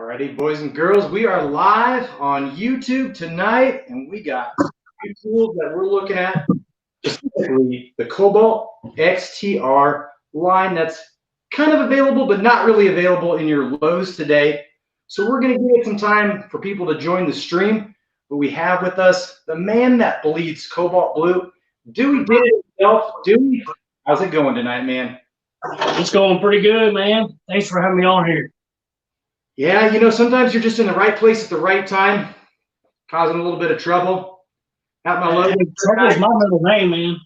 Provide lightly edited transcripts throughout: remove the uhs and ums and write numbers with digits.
Alrighty, boys and girls, we are live on YouTube tonight, and we got two tools that we're looking at, specifically the Kobalt XTR line that's kind of available, but not really available in your Lowe's today. So we're going to give it some time for people to join the stream. But we have with us the man that bleeds Cobalt blue. Dewey did it himself. Dewey, how's it going tonight, man? It's going pretty good, man. Thanks for having me on here. Yeah, you know, sometimes you're just in the right place at the right time, causing a little bit of trouble. At my Lowe's, Trouble's my middle name, man.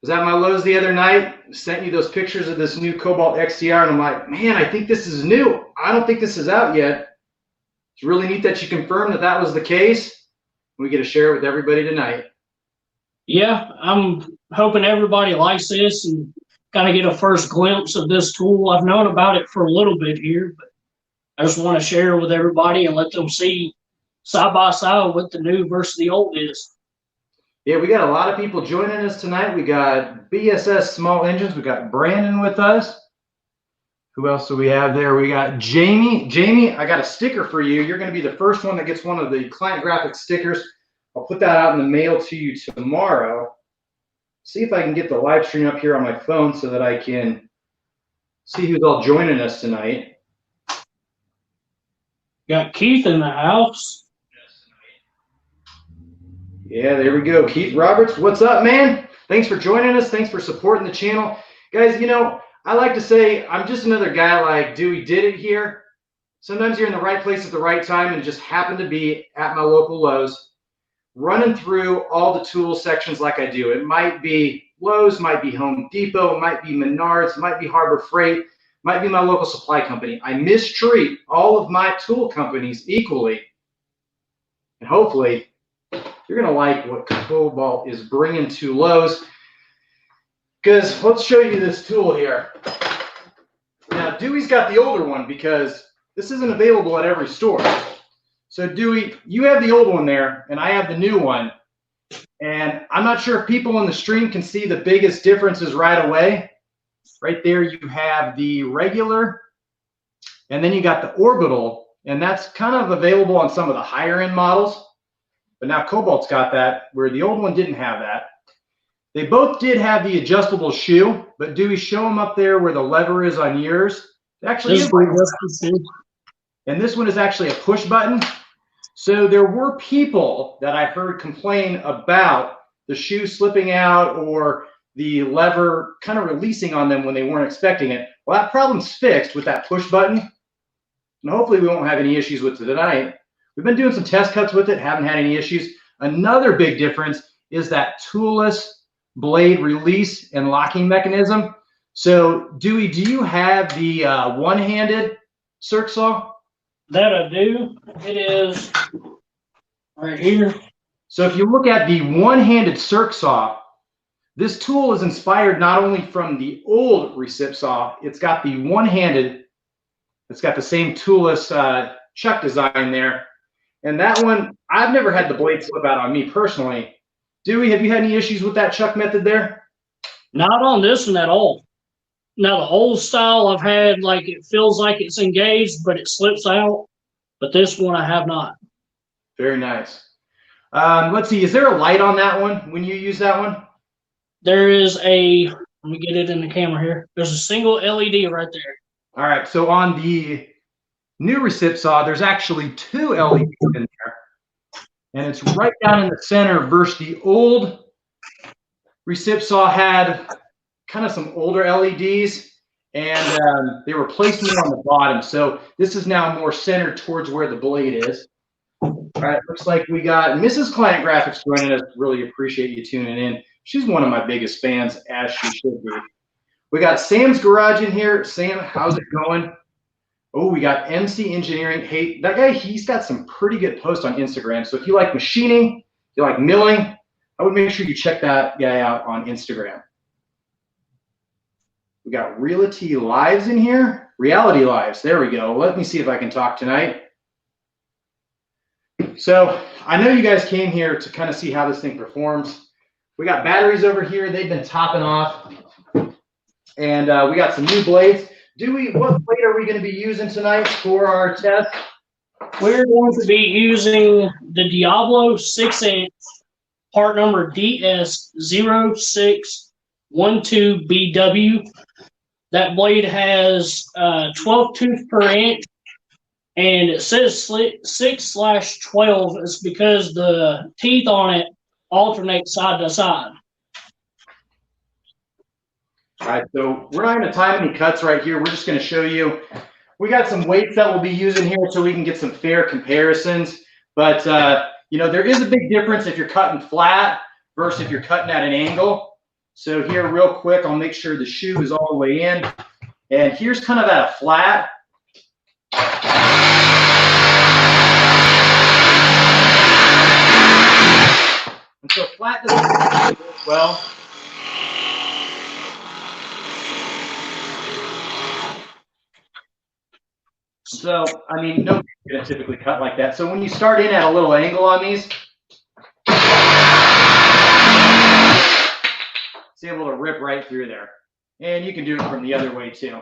was at my Lowe's the other night, sent you those pictures of this new Kobalt XTR, and I'm like, man, I think this is new. I don't think this is out yet. It's really neat that you confirmed that that was the case. We get to share it with everybody tonight. Yeah, I'm hoping everybody likes this and kind of get a first glimpse of this tool. I've known about it for a little bit here, but I just want to share it with everybody and let them see side by side what the new versus the old is. Yeah, we got a lot of people joining us tonight. We got BSS Small Engines. We got Brandon with us. Who else do we have there? We got Jamie. Jamie, I got a sticker for you. You're going to be the first one that gets one of the client graphics stickers. I'll put that out in the mail to you tomorrow. See if I can get the live stream up here on my phone so that I can see who's all joining us tonight. Got Keith in the house. Yeah, there we go. Keith Roberts, what's up, man? Thanks for joining us. Thanks for supporting the channel. Guys, you know, I like to say I'm just another guy like Dewey did it here. Sometimes you're in the right place at the right time and just happen to be at my local Lowe's, running through all the tool sections like I do. It might be Lowe's, might be Home Depot, might be Menards, might be Harbor Freight, might be my local supply company. I mistreat all of my tool companies equally. And hopefully you're going to like what Cobalt is bringing to Lowe's. Because let's show you this tool here. Now, Dewey's got the older one because this isn't available at every store. So, Dewey, you have the old one there, and I have the new one. And I'm not sure if people on the stream can see the biggest differences right away. Right there, you have the regular, and then you got the orbital, and that's kind of available on some of the higher end models. But now Cobalt's got that, where the old one didn't have that. They both did have the adjustable shoe, but Dewey, show them up there where the lever is on yours. It actually is like and this one is actually a push button. So there were people that I heard complain about the shoe slipping out or the lever kind of releasing on them when they weren't expecting it. Well, that problem's fixed with that push button. And hopefully we won't have any issues with it tonight. We've been doing some test cuts with it, haven't had any issues. Another big difference is that toolless blade release and locking mechanism. So, Dewey, do you have the one-handed circ saw? That I do. It is right here. So if you look at the one-handed circ saw, this tool is inspired not only from the old Recip saw, it's got the one-handed, it's got the same toolless chuck design there. And that one, I've never had the blade slip out on me personally. Dewey, have you had any issues with that chuck method there? Not on this one at all. Now, the old style I've had, like it feels like it's engaged, but it slips out. But this one I have not. Very nice. Let's see, is there a light on that one when you use that one? There is a, let me get it in the camera here. There's a single LED right there. All right, so on the new Recip saw, there's actually two LEDs in there. And it's right down in the center versus the old Recip saw had kind of some older LEDs, and they were placed more on the bottom. So this is now more centered towards where the blade is. All right, looks like we got Mrs. Client Graphics joining us. Really appreciate you tuning in. She's one of my biggest fans, as she should be. We got Sam's Garage in here. Sam, how's it going? Oh, we got MC Engineering. Hey, that guy, he's got some pretty good posts on Instagram. So if you like machining, you like milling, I would make sure you check that guy out on Instagram. We got Realty Lives in here. Reality Lives. There we go. Let me see if I can talk tonight. So I know you guys came here to kind of see how this thing performs. We got batteries over here. They've been topping off. And we got some new blades. Dewey, what plate are we going to be using tonight for our test? We're going to be using the Diablo 6-inch, part number DS0612BW. That blade has 12 tooth per inch, and it says 6/12. It's because the teeth on it alternate side to side. All right, so we're not going to time any cuts right here. We're just going to show you. We got some weights that we'll be using here so we can get some fair comparisons. But, you know, there is a big difference if you're cutting flat versus if you're cutting at an angle. So here, real quick, I'll make sure the shoe is all the way in. And here's kind of at a flat. And so flat doesn't work well. So, I mean, nobody's going to typically cut like that. So when you start in at a little angle on these, it's able to rip right through there. And you can do it from the other way too.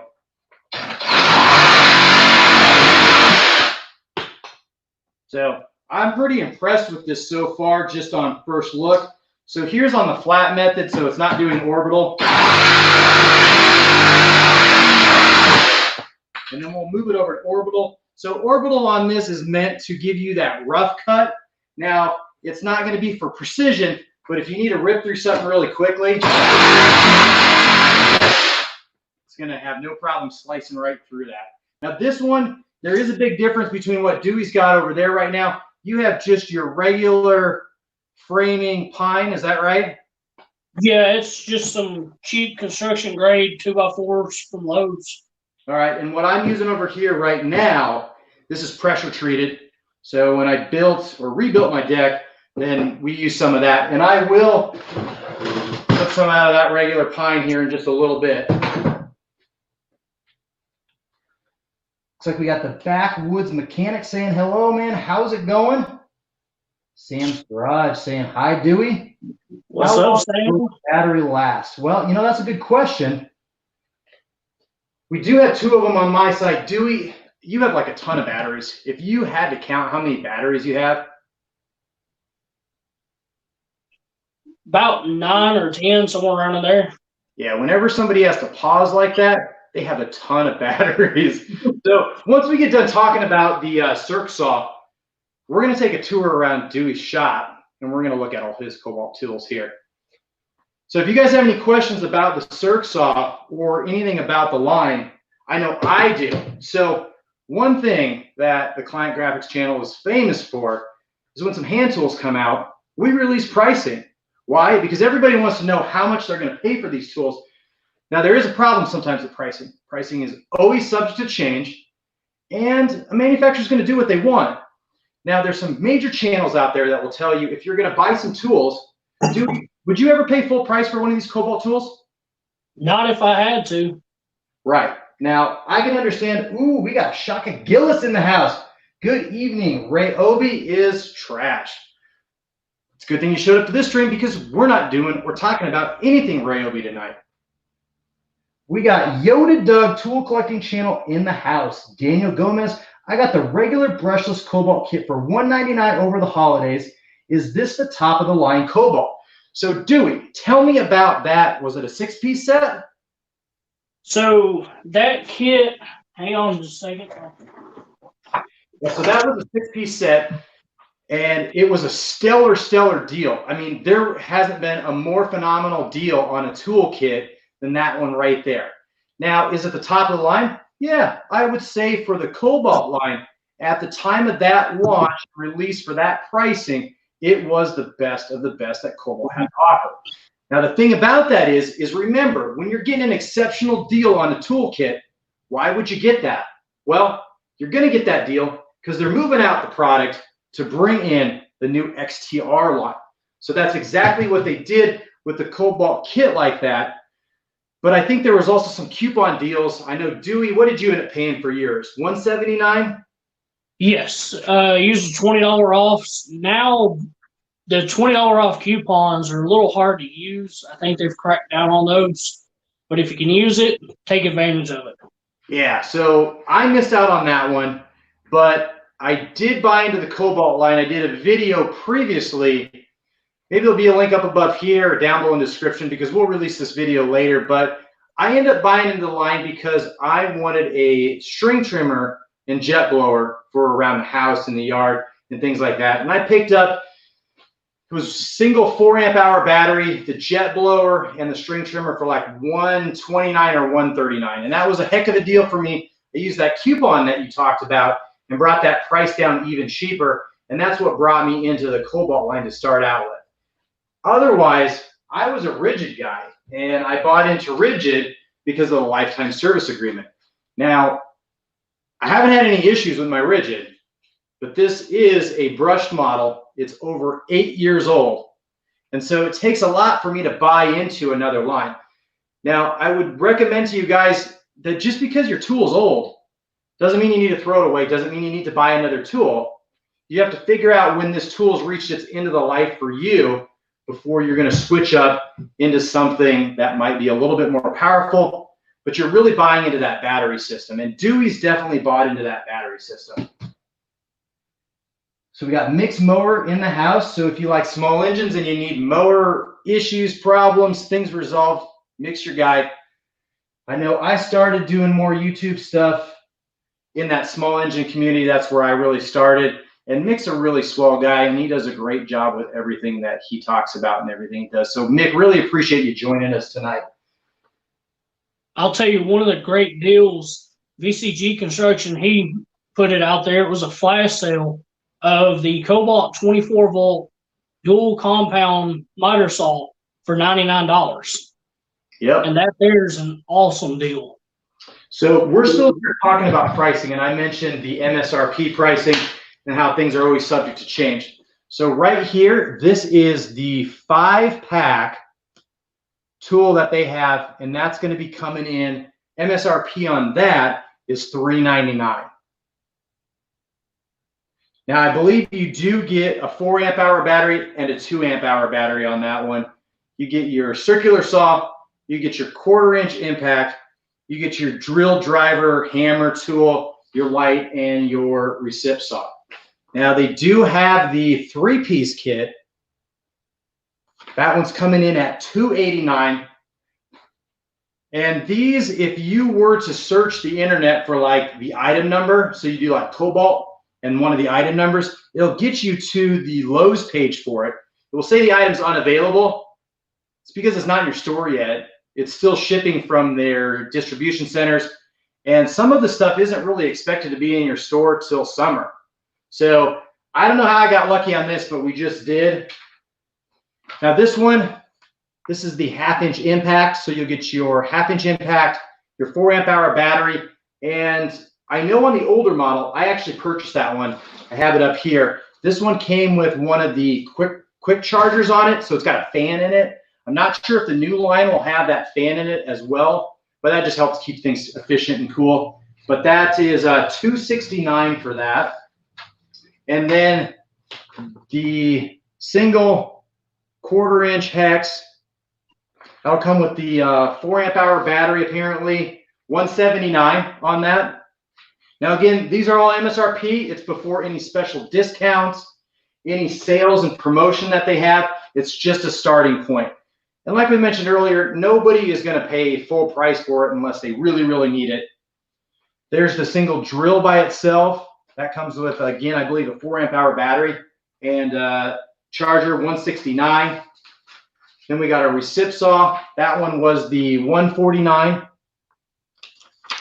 So I'm pretty impressed with this so far, just on first look. So here's on the flat method, so it's not doing orbital. And then we'll move it over to orbital. So orbital on this is meant to give you that rough cut. Now, it's not going to be for precision, but if you need to rip through something really quickly, it's going to have no problem slicing right through that. Now, this one, there is a big difference between what Dewey's got over there right now. You have just your regular framing pine, is that right? Yeah, it's just some cheap construction grade 2x4s from Lowe's. All right, and what I'm using over here right now, this is pressure treated. So when I built or rebuilt my deck, then we use some of that. And I will put some out of that regular pine here in just a little bit. Looks like we got the Backwoods Mechanic saying hello, man. How's it going? Sam's Garage saying hi, Dewey. What's up, Sam? How long does battery last? Well, you know, that's a good question. We do have two of them on my side. Dewey, you have like a ton of batteries. If you had to count how many batteries you have. About 9 or 10, somewhere around in there. Yeah, whenever somebody has to pause like that, they have a ton of batteries. So once we get done talking about the circ saw, we're going to take a tour around Dewey's shop, and we're going to look at all his Cobalt tools here. So if you guys have any questions about the circ saw or anything about the line, I know I do. So one thing that the Client Graphics channel is famous for is when some hand tools come out, we release pricing. Why? Because everybody wants to know how much they're going to pay for these tools. Now, there is a problem sometimes with pricing. Pricing is always subject to change, and a manufacturer is going to do what they want. Now, there's some major channels out there that will tell you if you're going to buy some tools, would you ever pay full price for one of these Cobalt tools? Not if I had to. Right. Now, I can understand, ooh, we got Shaka Gillis in the house. Good evening. Ray Obi is trash. It's a good thing you showed up to this stream because we're talking about anything Ray Obi tonight. We got Yoda Doug Tool Collecting Channel in the house. Daniel Gomez, I got the regular brushless Cobalt kit for $199 over the holidays. Is this the top of the line Cobalt? So Dewey, tell me about that. Was it a 6-piece set? So that kit, hang on just a second. Yeah, so that was a 6-piece set, and it was a stellar deal. I mean, there hasn't been a more phenomenal deal on a tool kit than that one right there. Now, is it the top of the line? Yeah, I would say for the Cobalt line, at the time of that launch, release for that pricing, it was the best of the best that Cobalt had to offer. Now, the thing about that is remember, when you're getting an exceptional deal on a toolkit, why would you get that? Well, you're going to get that deal because they're moving out the product to bring in the new XTR line. So that's exactly what they did with the Cobalt kit like that. But I think there was also some coupon deals. I know, Dewey, what did you end up paying for yours? $179? Yes, use the $20 off. Now, the $20 off coupons are a little hard to use. I think they've cracked down on those. But if you can use it, take advantage of it. Yeah, so I missed out on that one, but I did buy into the Cobalt line. I did a video previously. Maybe there'll be a link up above here or down below in the description because we'll release this video later. But I ended up buying into the line because I wanted a string trimmer and jet blower for around the house and the yard and things like that. And I picked up, it was single 4 amp hour battery, the jet blower and the string trimmer for like $129 or $139. And that was a heck of a deal for me. I used that coupon that you talked about and brought that price down even cheaper. And that's what brought me into the Cobalt line to start out with. Otherwise, I was a rigid guy, and I bought into rigid because of the lifetime service agreement. Now, I haven't had any issues with my rigid, but this is a brushed model. It's over 8 years old, and so it takes a lot for me to buy into another line. Now, I would recommend to you guys that just because your tool is old doesn't mean you need to throw it away, doesn't mean you need to buy another tool. You have to figure out when this tool's reached its end of the life for you before you're going to switch up into something that might be a little bit more powerful, but you're really buying into that battery system. And Dewey's definitely bought into that battery system. So we got mixed mower in the house. So if you like small engines and you need mower issues, problems, things resolved, mix your guy. I know I started doing more YouTube stuff in that small engine community. That's where I really started. And Mick's a really swell guy, and he does a great job with everything that he talks about and everything he does. So, Mick, really appreciate you joining us tonight. I'll tell you, one of the great deals, VCG Construction, he put it out there. It was a flash sale of the Cobalt 24-volt dual compound miter saw for $99. Yep. And that there's an awesome deal. So we're still talking about pricing, and I mentioned the MSRP pricing and how things are always subject to change. So right here, this is the 5-pack tool that they have, and that's going to be coming in. MSRP on that is $399. Now, I believe you do get a 4-amp-hour battery and a 2-amp-hour battery on that one. You get your circular saw, you get your 1/4-inch impact, you get your drill driver, hammer tool, your light, and your recip saw. Now, they do have the 3-piece kit. That one's coming in at $289. And these, if you were to search the internet for like the item number, so you do like Cobalt and one of the item numbers, it'll get you to the Lowe's page for it. It will say the item's unavailable. It's because it's not in your store yet. It's still shipping from their distribution centers. And some of the stuff isn't really expected to be in your store till summer. So I don't know how I got lucky on this, but we just did. Now this one, this is the 1/2-inch impact. So you'll get your 1/2-inch impact, your 4-amp-hour battery. And I know on the older model, I actually purchased that one. I have it up here. This one came with one of the quick chargers on it. So it's got a fan in it. I'm not sure if the new line will have that fan in it as well, but that just helps keep things efficient and cool. But that is $269 for that. And then the single 1/4-inch hex, that'll come with the 4-amp-hour battery, apparently $179 on that. Now again, these are all MSRP. It's before any special discounts, any sales and promotion that they have. It's just a starting point. And like we mentioned earlier, nobody is going to pay full price for it unless they really, really need it. There's the single drill by itself. That comes with, again, I believe a 4-amp-hour battery and charger, $169. Then we got a recip saw. That one was the $149.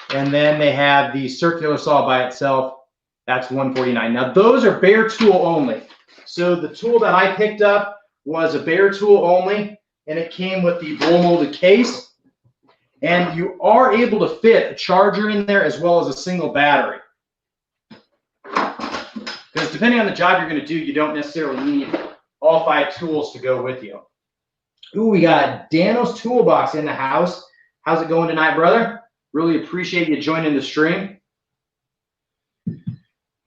And then they have the circular saw by itself. That's $149. Now, those are bare tool only. So the tool that I picked up was a bare tool only, and it came with the blow molded case. And you are able to fit a charger in there as well as a single battery. Because depending on the job you're going to do, you don't necessarily need all 5 tools to go with you. Ooh, we got Dano's Toolbox in the house. How's it going tonight, brother? Really appreciate you joining the stream.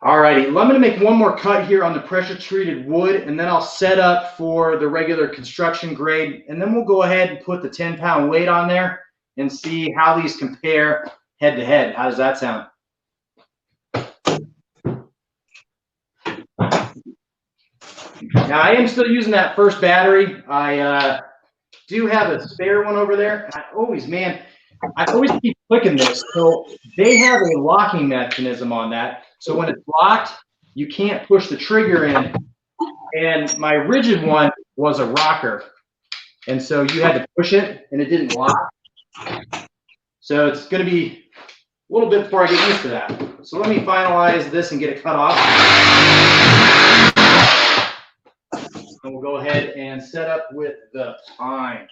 All righty, well, I'm going to make one more cut here on the pressure treated wood, and then I'll set up for the regular construction grade, and then we'll go ahead and put the 10-pound weight on there and see how these compare head to head. How does that sound? Now, I am still using that first battery. I do have a spare one over there. I always keep clicking this. So they have a locking mechanism on that. So when it's locked, you can't push the trigger in. And my rigid one was a rocker. And so you had to push it, and it didn't lock. So it's going to be a little bit before I get used to that. So let me finalize this and get it cut off. And we'll go ahead and set up with the pine.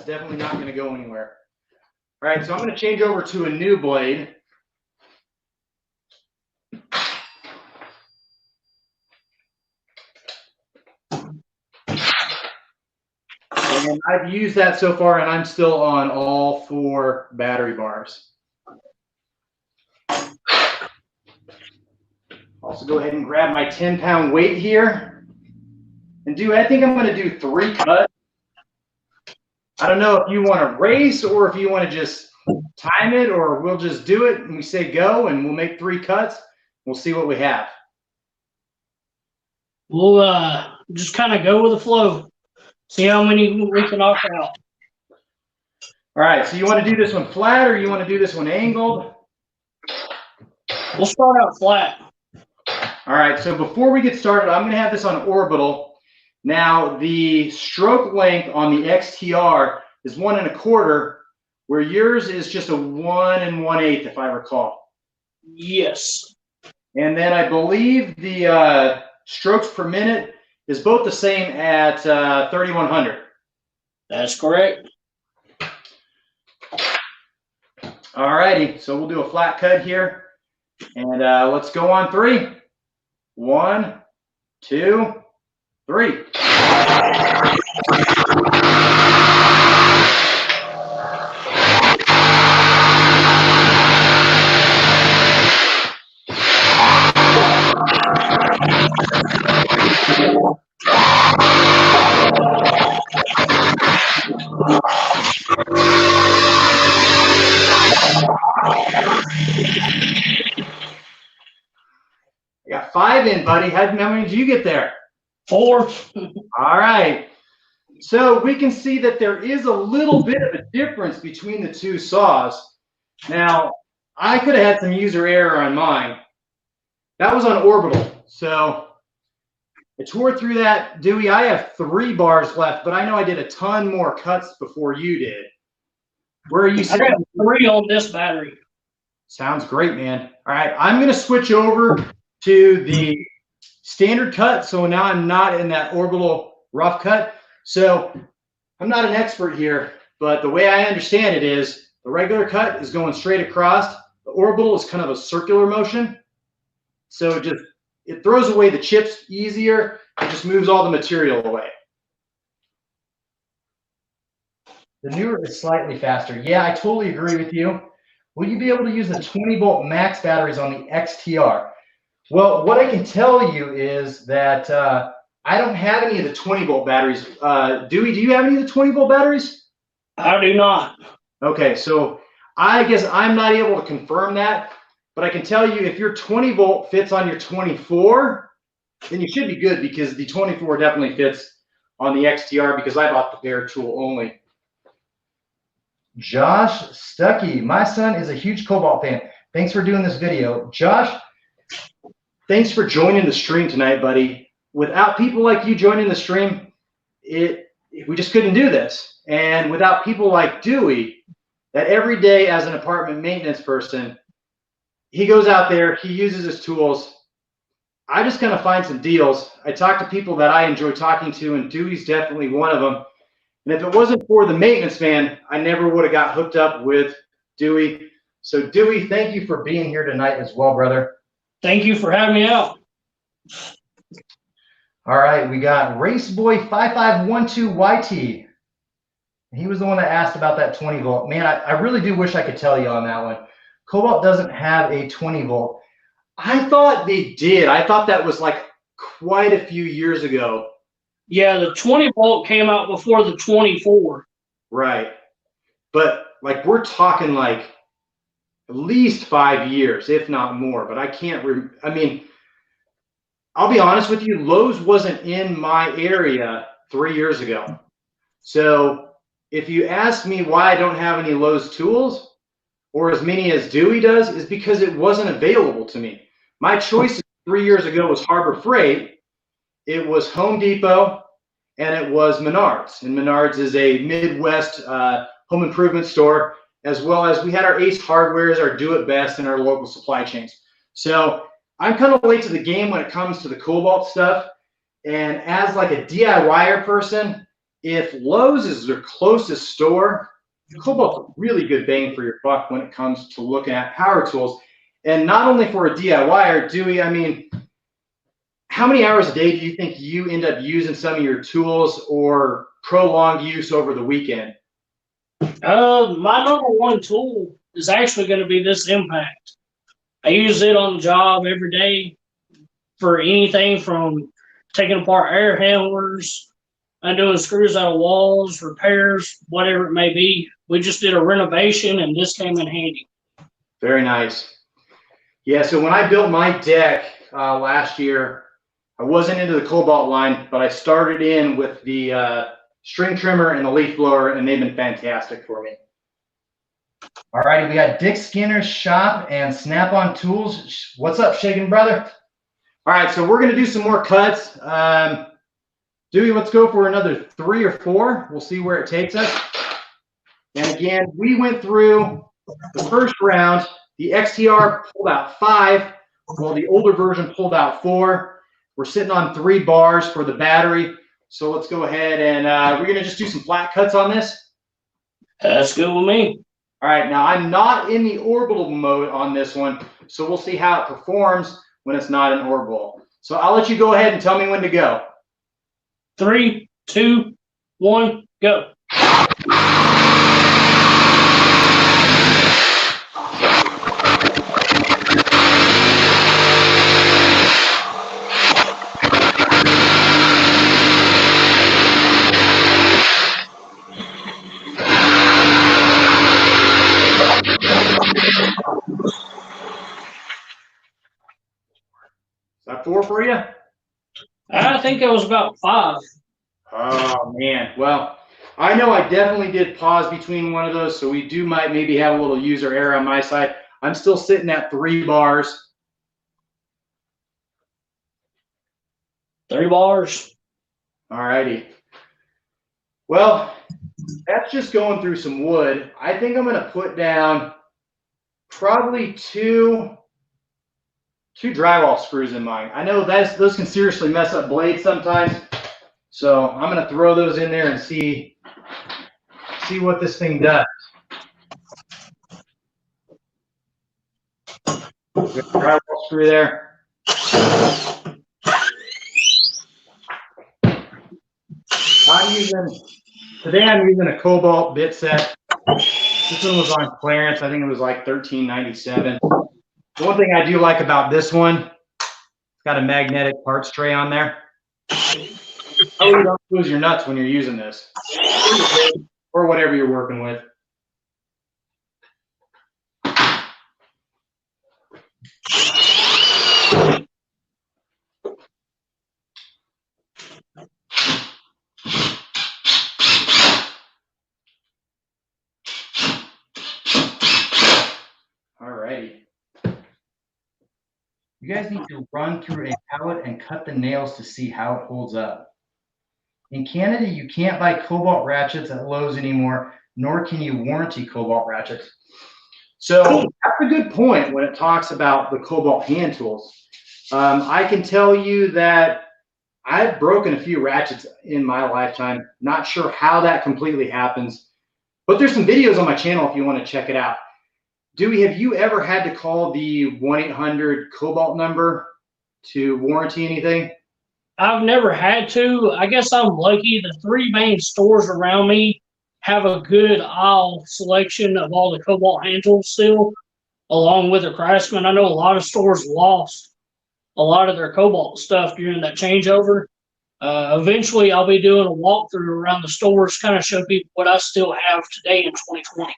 Definitely not going to go anywhere. All right, so I'm going to change over to a new blade. And I've used that so far, and I'm still on all 4 battery bars. Also go ahead and grab my 10-pound weight here. And I think I'm going to do 3 cuts. I don't know if you want to race or if you want to just time it, or we'll just do it and we say go and we'll make 3 cuts. We'll see what we have. We'll just kind of go with the flow. See how many we can knock out. All right, so you want to do this one flat or you want to do this one angled? We'll start out flat. All right, so before we get started, I'm going to have this on orbital. Now, the stroke length on the XTR is 1 1/4, where yours is just a 1 1/8, if I recall. Yes. And then I believe the strokes per minute is both the same at 3,100. That's correct. All righty, so we'll do a flat cut here. And let's go on 3. 1, 2, 3. I got 5 in, buddy. How many did you get there? 4. All right. So we can see that there is a little bit of a difference between the 2 saws. Now, I could have had some user error on mine. That was on orbital. So I tore through that. Dewey, I have 3 bars left, but I know I did a ton more cuts before you did. Where are you I got 3 on this battery. Sounds great, man. All right, I'm going to switch over to the standard cut. So now I'm not in that orbital rough cut. So I'm not an expert here, but the way I understand it is the regular cut is going straight across. The orbital is kind of a circular motion. So it throws away the chips easier. It just moves all the material away. The newer is slightly faster. Yeah, I totally agree with you. Will you be able to use the 20-volt max batteries on the XTR? Well, what I can tell you is that I don't have any of the 20-volt batteries. Dewey, do you have any of the 20-volt batteries? I do not. Okay, so I guess I'm not able to confirm that, but I can tell you if your 20-volt fits on your 24, then you should be good, because the 24 definitely fits on the XTR, because I bought the bare tool only. Josh Stuckey, my son is a huge Cobalt fan. Thanks for doing this video. Josh, thanks for joining the stream tonight, buddy. Without people like you joining the stream, we just couldn't do this. And without people like Dewey, that every day as an apartment maintenance person, he goes out there, he uses his tools. I just kind of find some deals. I talk to people that I enjoy talking to, and Dewey's definitely one of them. And if it wasn't for the maintenance man, I never would have got hooked up with Dewey. So Dewey, thank you for being here tonight as well, brother. Thank you for having me out. All right, we got Raceboy5512YT. He was the one that asked about that 20 volt. Man, I really do wish I could tell you on that one. Cobalt doesn't have a 20 volt. I thought they did. I thought that was like quite a few years ago. Yeah, the 20 volt came out before the 24. Right. But like we're talking like at least 5 years, if not more. But I can't, I mean, I'll be honest with you, Lowe's wasn't in my area 3 years ago. So if you ask me why I don't have any Lowe's tools or as many as Dewey does, is because it wasn't available to me. My choice 3 years ago was Harbor Freight, it was Home Depot, and it was Menards. And Menards is a Midwest home improvement store, as well as we had our Ace Hardwares, our Do It Best, and our local supply chains. So I'm kind of late to the game when it comes to the Cobalt stuff. And as like a DIYer person, if Lowe's is their closest store, Cobalt's a really good bang for your buck when it comes to looking at power tools. And not only for a DIYer, Dewey, I mean, how many hours a day do you think you end up using some of your tools or prolonged use over the weekend? My number one tool is actually going to be this Impact. I use it on the job every day for anything from taking apart air handlers, undoing screws out of walls, repairs, whatever it may be. We just did a renovation and this came in handy. Very nice. Yeah, so when I built my deck last year, I wasn't into the Cobalt line, but I started in with the string trimmer and the leaf blower, and they've been fantastic for me. All righty, we got Dick Skinner's Shop and Snap-on Tools. What's up, Shaking Brother? All right, so we're going to do some more cuts. Dewey, let's go for another 3 or 4. We'll see where it takes us. And again, we went through the first round. The XTR pulled out 5, while the older version pulled out 4. We're sitting on 3 bars for the battery. So let's go ahead and we're going to just do some flat cuts on this. That's good with me. All right, now I'm not in the orbital mode on this one, so we'll see how it performs when it's not in orbital. So I'll let you go ahead and tell me when to go. 3, 2, 1, go. Is that 4 for you? I think it was about 5. Oh, man. Well, I know I definitely did pause between one of those, so we might maybe have a little user error on my side. I'm still sitting at 3 bars. 3 bars. All righty. Well, that's just going through some wood. I think I'm going to put down probably two drywall screws in mine. I know those can seriously mess up blades sometimes. So I'm going to throw those in there and see what this thing does. Drywall screw there. Today I'm using a Cobalt bit set. This one was on clearance. I think it was like $13.97. The one thing I do like about this one, it's got a magnetic parts tray on there. Oh, you don't lose your nuts when you're using this, or whatever you're working with. Alrighty. You guys need to run through a pallet and cut the nails to see how it holds up. In Canada, you can't buy Cobalt ratchets at Lowe's anymore, nor can you warranty Cobalt ratchets. So that's a good point when it talks about the Cobalt hand tools. I can tell you that I've broken a few ratchets in my lifetime. Not sure how that completely happens, but there's some videos on my channel if you want to check it out. Dewey, have you ever had to call the 1-800 Cobalt number to warranty anything? I've never had to. I guess I'm lucky. The three main stores around me have a good aisle selection of all the Cobalt handles still, along with the Craftsman. I know a lot of stores lost a lot of their Cobalt stuff during that changeover. Eventually, I'll be doing a walkthrough around the stores, kind of show people what I still have today in 2020.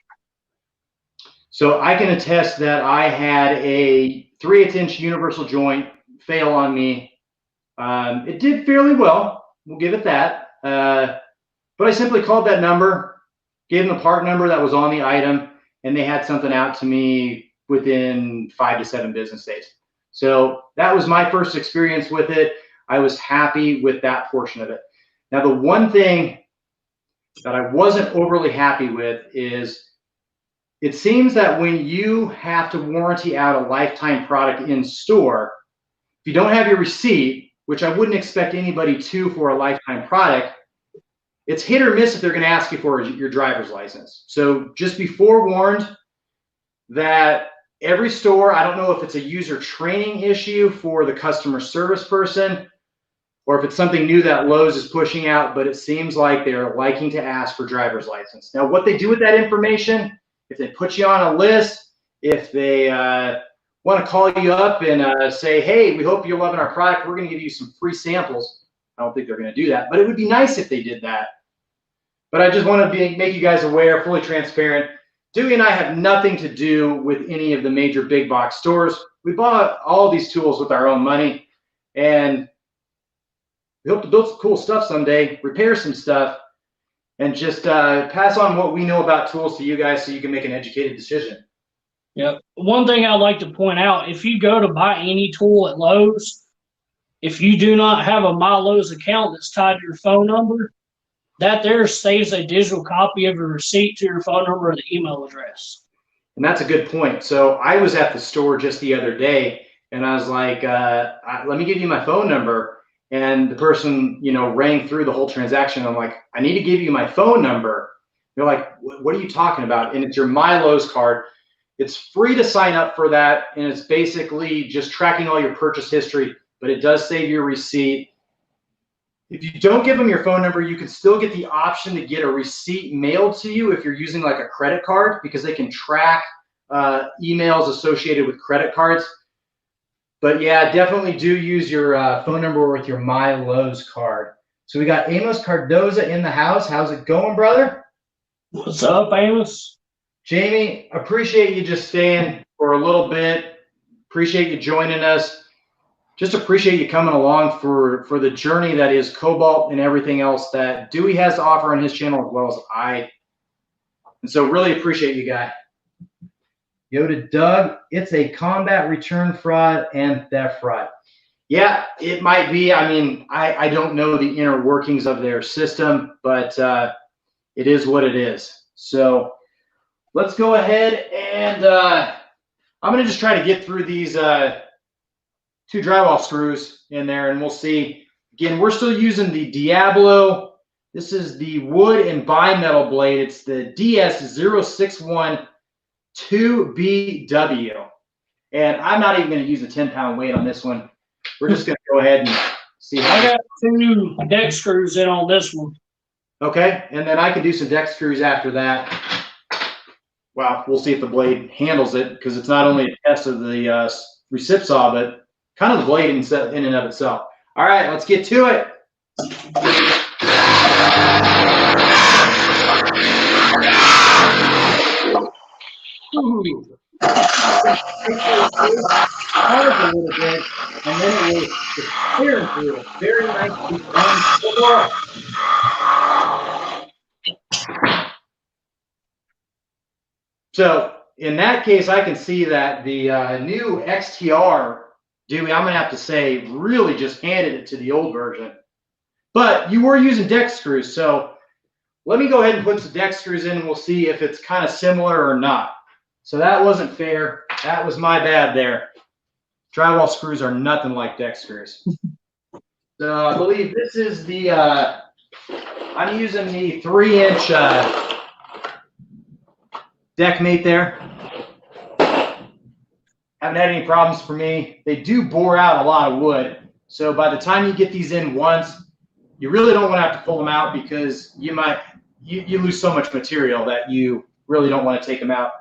So I can attest that I had a 3/8 inch universal joint fail on me. It did fairly well, we'll give it that. But I simply called that number, gave them the part number that was on the item, and they had something out to me within 5 to 7 business days. So that was my first experience with it. I was happy with that portion of it. Now, the one thing that I wasn't overly happy with is it seems that when you have to warranty out a lifetime product in store, if you don't have your receipt, which I wouldn't expect anybody to for a lifetime product, it's hit or miss if they're going to ask you for your driver's license. So just be forewarned that every store, I don't know if it's a user training issue for the customer service person or if it's something new that Lowe's is pushing out, but it seems like they're liking to ask for driver's license. Now, what they do with that information, if they put you on a list, if they want to call you up and say, hey, we hope you're loving our product, we're going to give you some free samples. I don't think they're going to do that, but it would be nice if they did that. But I just want to make you guys aware, fully transparent. Dewey and I have nothing to do with any of the major big box stores. We bought all these tools with our own money, and we hope to build some cool stuff someday, repair some stuff, and just pass on what we know about tools to you guys so you can make an educated decision. Yep. One thing I'd like to point out, if you go to buy any tool at Lowe's, if you do not have a My Lowe's account that's tied to your phone number, that there saves a digital copy of your receipt to your phone number or the email address. And that's a good point. So I was at the store just the other day, and I was like, let me give you my phone number. And the person, rang through the whole transaction. I'm like, I need to give you my phone number. They're like, what are you talking about? And it's your My Lowe's card. It's free to sign up for that, and it's basically just tracking all your purchase history, but it does save your receipt. If you don't give them your phone number, you can still get the option to get a receipt mailed to you if you're using like a credit card, because they can track emails associated with credit cards. But yeah, definitely do use your phone number with your My Lowe's card. So we got Amos Cardoza in the house. How's it going, brother? What's up, Amos? Jamie, appreciate you just staying for a little bit. Appreciate you joining us. Just appreciate you coming along for the journey that is Cobalt and everything else that Dewey has to offer on his channel, as well as I. And so really appreciate you, guy. Yo to Doug, it's a combat return fraud and theft fraud. Yeah, it might be. I mean, I don't know the inner workings of their system, but it is what it is. So let's go ahead and I'm going to just try to get through these 2 drywall screws in there, and we'll see. Again, we're still using the Diablo. This is the wood and bimetal blade. It's the DS0612BW. And I'm not even going to use a 10-pound weight on this one. We're just going to go ahead and see. I got 2 deck screws in on this one. Okay, and then I can do some deck screws after that. Well, we'll see if the blade handles it, because it's not only a test of the recip saw, but kind of the blade in and of itself. All right, let's get to it. Ooh. A little bit, and then it will just clear through it very nicely. So in that case, I can see that the new XTR, Dewey, I'm going to have to say, really just handed it to the old version. But you were using deck screws, so let me go ahead and put some deck screws in, and we'll see if it's kind of similar or not. So that wasn't fair. That was my bad there. Drywall screws are nothing like deck screws. So I believe this is the, I'm using the 3-inch deck mate there. Haven't had any problems for me. They do bore out a lot of wood. So by the time you get these in once, you really don't want to have to pull them out because you might you lose so much material that you really don't want to take them out.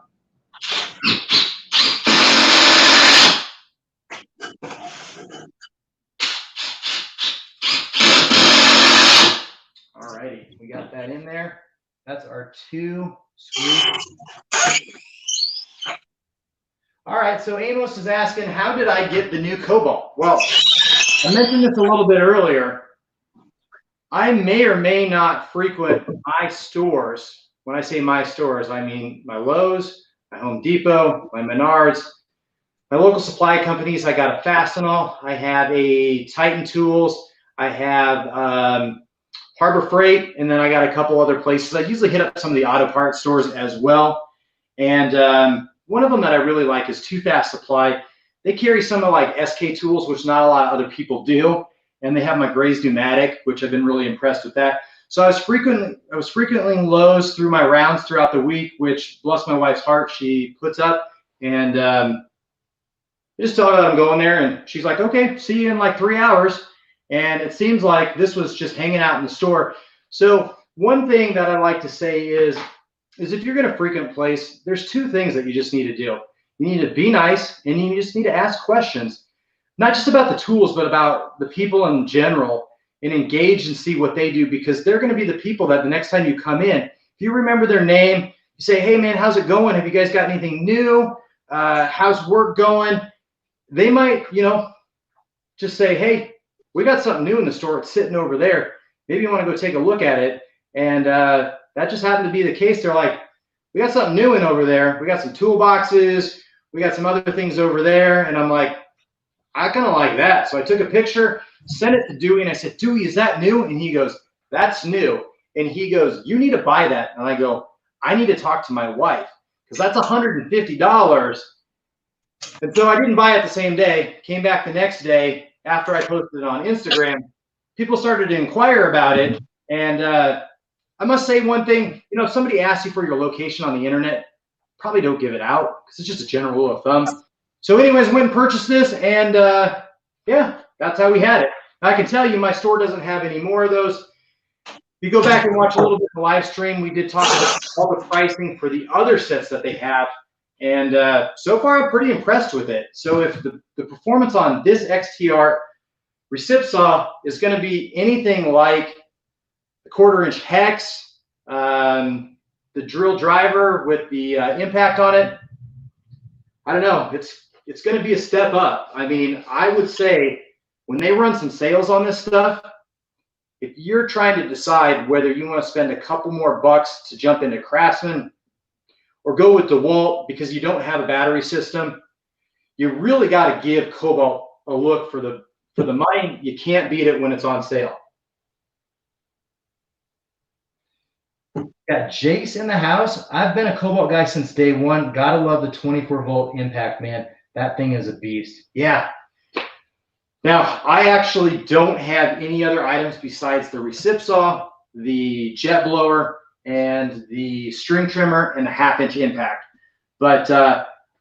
Alrighty, we got that in there. That's our 2 screws. All right, so Amos is asking, how did I get the new Cobalt? Well, I mentioned this a little bit earlier. I may or may not frequent my stores. When I say my stores, I mean my Lowe's, my Home Depot, my Menards, my local supply companies. I got a Fastenal. I have a Titan Tools. I have Harbor Freight, and then I got a couple other places. I usually hit up some of the auto parts stores as well. And one of them that I really like is Too Fast Supply. They carry some of like SK tools, which not a lot of other people do. And they have my Graze pneumatic, which I've been really impressed with that. So I was frequently in Lowe's through my rounds throughout the week, which bless my wife's heart, she puts up. And I just tell her that I'm going there, and she's like, okay, see you in like 3 hours. And it seems like this was just hanging out in the store. So one thing that I like to say is if you're going to frequent place, there's 2 things that you just need to do. You need to be nice, and you just need to ask questions. Not just about the tools, but about the people in general, and engage and see what they do, because they're going to be the people that the next time you come in, if you remember their name, you say, hey man, how's it going? Have you guys got anything new? How's work going? They might, just say, hey, we got something new in the store. It's sitting over there. Maybe you want to go take a look at it. And that just happened to be the case. They're like, we got something new in over there. We got some toolboxes. We got some other things over there. And I'm like, I kind of like that. So I took a picture, sent it to Dewey, and I said, Dewey, is that new? And he goes, that's new. And he goes, you need to buy that. And I go, I need to talk to my wife because that's $150. And so I didn't buy it the same day. Came back the next day after I posted it on Instagram. People started to inquire about it. And I must say one thing, if somebody asks you for your location on the internet, probably don't give it out because it's just a general rule of thumb. So anyways, went and purchased this, and yeah, that's how we had it. I can tell you my store doesn't have any more of those. If you go back and watch a little bit of the live stream, we did talk about all the pricing for the other sets that they have. And so far, I'm pretty impressed with it. So if the performance on this XTR Recip Saw is going to be anything like the 1/4-inch hex, the drill driver with the impact on it, I don't know. It's going to be a step up. I mean, I would say when they run some sales on this stuff, if you're trying to decide whether you want to spend a couple more bucks to jump into Craftsman or go with DeWalt because you don't have a battery system, you really got to give Cobalt a look for the money. You can't beat it when it's on sale. Got Jace in the house. I've been a Cobalt guy since day one. Gotta love the 24-volt impact, man. That thing is a beast. Yeah. Now, I actually don't have any other items besides the Recip Saw, the jet blower, and the string trimmer, and the 1/2-inch impact. But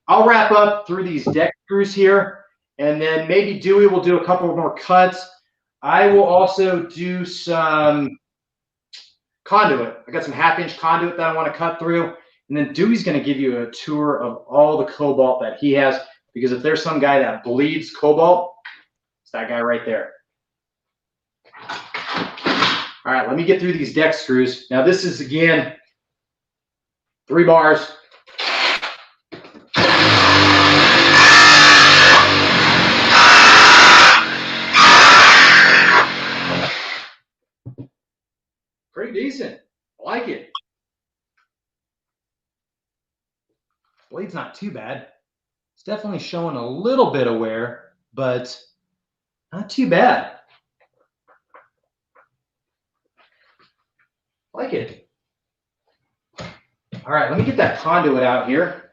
I'll wrap up through these deck screws here, and then maybe Dewey will do a couple more cuts. I will also do some conduit. I got some 1/2-inch conduit that I want to cut through. And then Dewey's going to give you a tour of all the Cobalt that he has, because if there's some guy that bleeds Cobalt, it's that guy right there. All right, let me get through these deck screws. Now this is, again, 3 bars. Pretty decent. I like it. Blade's not too bad. It's definitely showing a little bit of wear, but not too bad. I like it. All right, let me get that conduit out here.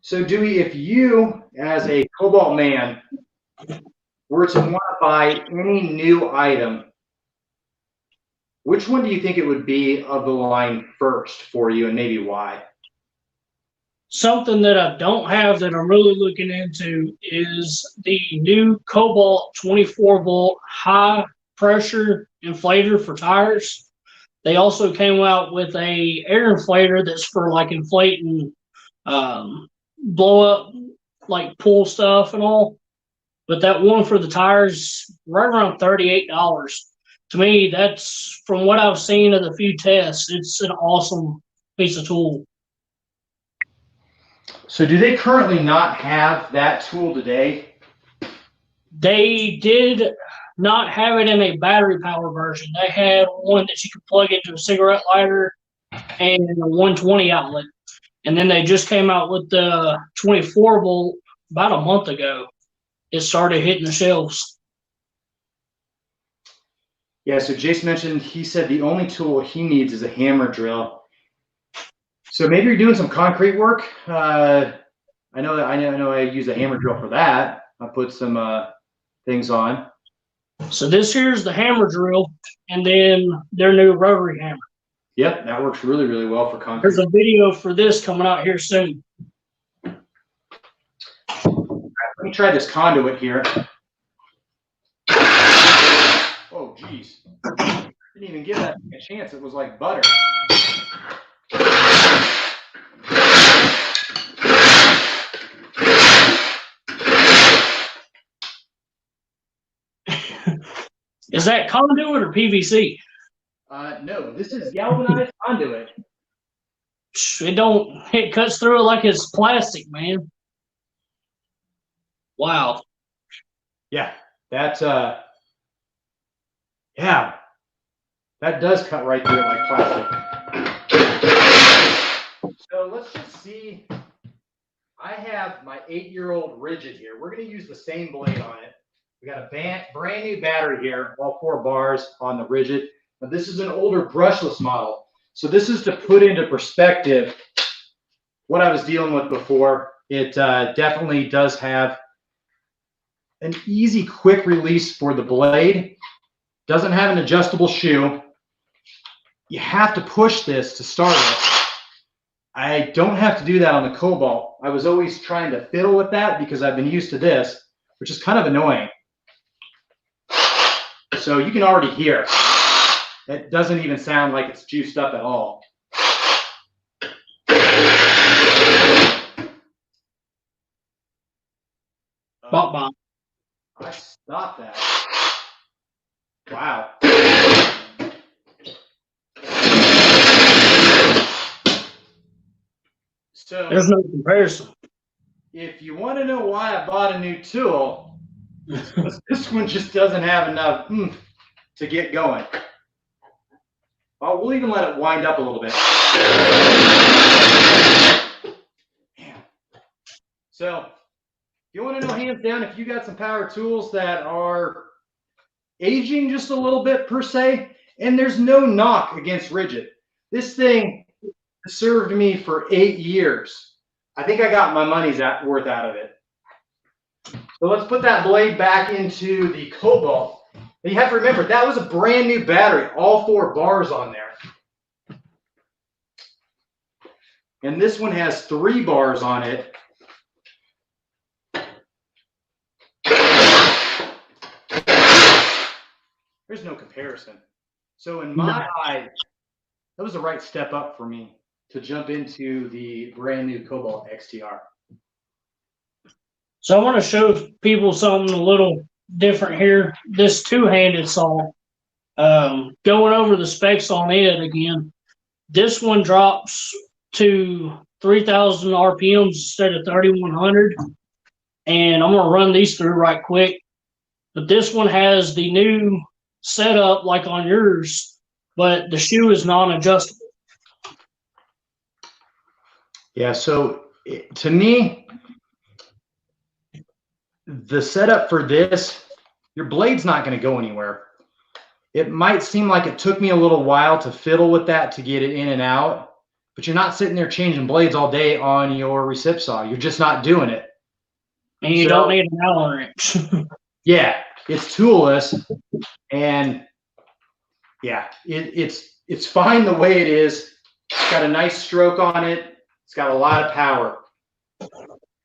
So Dewey, if you, as a Cobalt man, were to want to buy any new item, which one do you think it would be of the line first for you, and maybe why? Something that I don't have that I'm really looking into is the new Cobalt 24 volt high pressure inflator for tires. They also came out with a air inflator that's for like inflating blow up, like pool stuff and all. But that one for the tires, right around $38. To me, that's, from what I've seen of the few tests, it's an awesome piece of tool. So do they currently not have that tool today? They did not have it in a battery power version. They had one that you could plug into a cigarette lighter and a 120 outlet. And then they just came out with the 24 volt about a month ago. It started hitting the shelves. Yeah, so Jason mentioned, he said the only tool he needs is a hammer drill. So maybe you're doing some concrete work. I know I use a hammer drill for that. I put some things on. So this here's the hammer drill, and then their new rotary hammer. Yep, that works really, really well for concrete. There's a video for this coming out here soon. Let me try this conduit here. Oh, geez. Didn't even give that a chance. It was like butter. Is that conduit or PVC? No, this is galvanized conduit. It cuts through it like it's plastic, man. Wow. Yeah, that does cut right through it like plastic. So let's just see. I have my 8-year-old rigid here. We're going to use the same blade on it. We got a brand new battery here, all 4 bars on the rigid. Now this is an older brushless model. So this is to put into perspective what I was dealing with before. It definitely does have an easy, quick release for the blade. Doesn't have an adjustable shoe. You have to push this to start it. I don't have to do that on the Cobalt. I was always trying to fiddle with that because I've been used to this, which is kind of annoying. So you can already hear it doesn't even sound like it's juiced up at all. Bop. I stopped that. Wow. So there's no comparison. If you want to know why I bought a new tool, this one just doesn't have enough to get going. We'll even let it wind up a little bit. Man. So, if you want to know hands down, if you got some power tools that are aging just a little bit per se, and there's no knock against rigid. This thing served me for 8 years. I think I got my money's worth out of it. So let's put that blade back into the Cobalt. And you have to remember, that was a brand new battery, all 4 bars on there. And this one has 3 bars on it. There's no comparison. So in my eye, that was the right step up for me to jump into the brand new Kobalt XTR. So I want to show people something a little different here. This two-handed saw, going over the specs on it again. This one drops to 3,000 RPMs instead of 3,100. And I'm going to run these through right quick. But this one has the new setup like on yours, but the shoe is non-adjustable. Yeah, so to me, the setup for this, your blade's not going to go anywhere. It might seem like it took me a little while to fiddle with that to get it in and out, but you're not sitting there changing blades all day on your recip saw. You're just not doing it. And you don't need an Allen wrench. Yeah, it's toolless, and Yeah, it's fine the way it is. It's got a nice stroke on it. It's got a lot of power.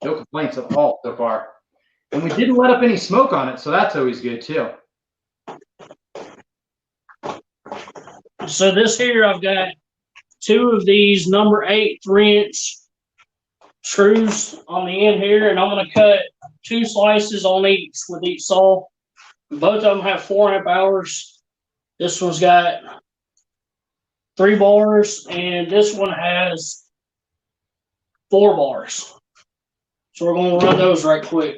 No complaints at all so far. And we didn't let up any smoke on it, so that's always good too. So this here, I've got 2 of these number 8 3-inch screws on the end here, and I'm going to cut 2 slices on each with each saw. Both of them have 4 amp hours. This one's got 3 bars, and this one has 4 bars. So we're going to run those right quick.